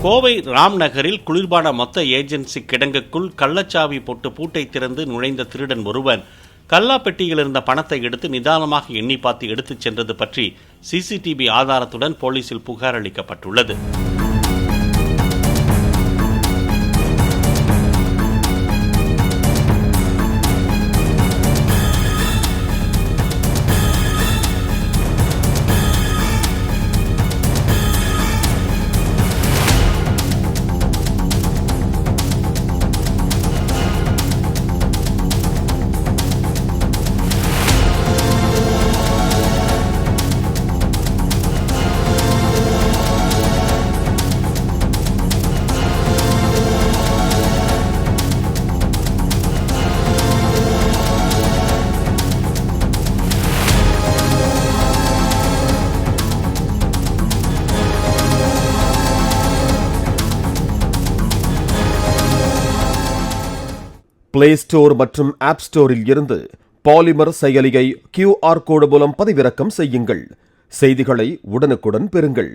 கோவை ராம்நகரில் குளிர்பான மொத்த ஏஜென்சி கிடங்குக்குள் கள்ளச்சாவி போட்டு பூட்டை திறந்து நுழைந்த திருடன் ஒருவன் கல்லாப்பெட்டியில் இருந்த பணத்தை எடுத்து நிதானமாக எண்ணி பார்த்து எடுத்துச் சென்றது பற்றி சிசிடிவி ஆதாரத்துடன் போலீசில் புகார் அளிக்கப்பட்டுள்ளது. பிளே ஸ்டோர் மற்றும் ஆப் ஸ்டோரில் இருந்து பாலிமர் செயலியை QR கோடு மூலம் பதிவிறக்கம் செய்யுங்கள். செய்திகளை உடனுக்குடன் பெறுங்கள்.